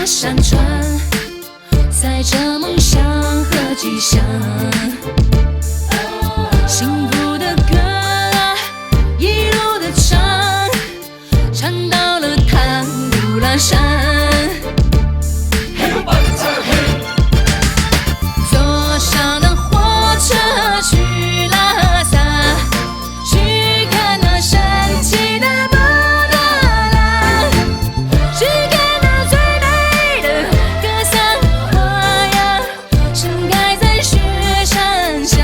山川，载着梦想和吉祥。幸福的歌一路的唱，唱到了唐古拉山。坐上了火车去拉萨，去看那神奇的布达拉，去看那最美的格桑花呀，盛开在雪山下。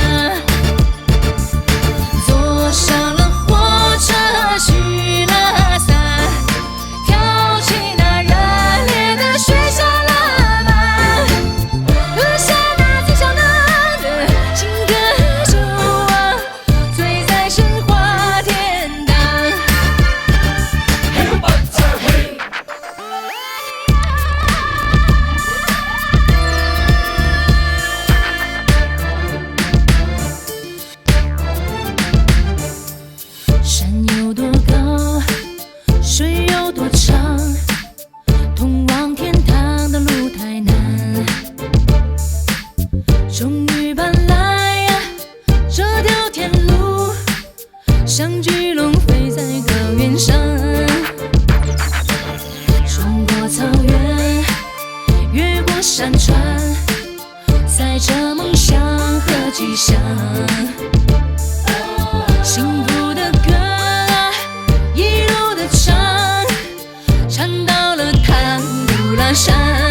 坐上了火车去拉萨，跳起那热烈的雪下喇嘛，喝下那最香浓的青稞酒啊，醉在神话天堂。山有多高，水有多长，通往天堂的路太难。终于搬来呀，这条天路，像巨龙飞在高原上，冲过草原，越过山川，载着梦想和吉祥。幸福的歌一路的唱，唱到了唐古拉山。